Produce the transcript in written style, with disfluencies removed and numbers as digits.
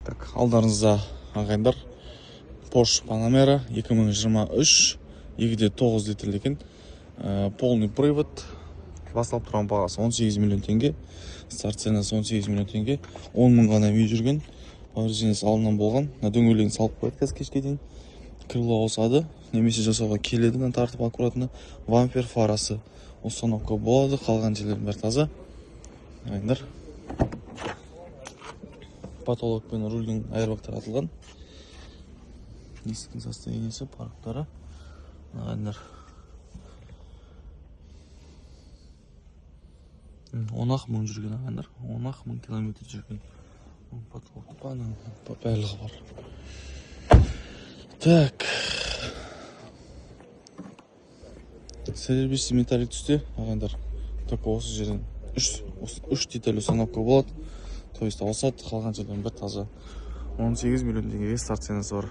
Так, алдарыңызда ағайындар Porsche Panamera 2023 2.9 литрлік екен. Полный привод. Басталып тұрған бағасы 18 миллион теңге. Старт ценасы 18 миллион теңге. 10 мың ғана үй жүрген. Резинасы алдынан болған. Дөңгелегін салып қояды қазір кешке дейін. Крыло ауысады. Немесе жасауға келеді. Тартып аккуратно. Вампер фарасы установка болады. Қалған жерлердің бәрі таза. Ағайындар. Потолок пен рульдің айырбақтары атылған. Есіктің состояниесі, парктары. Ағайындар. 10 мың жүрген ағайындар. 10 мың километр жүрген. Потолок барлығы бар. Так. Сервисі металлик түсте ағайындар. Только осы жерден 3 деталь установка болады. То есть ауысады, қалған жерден бір таза. 18 миллион теңгеге старт ценасы бар.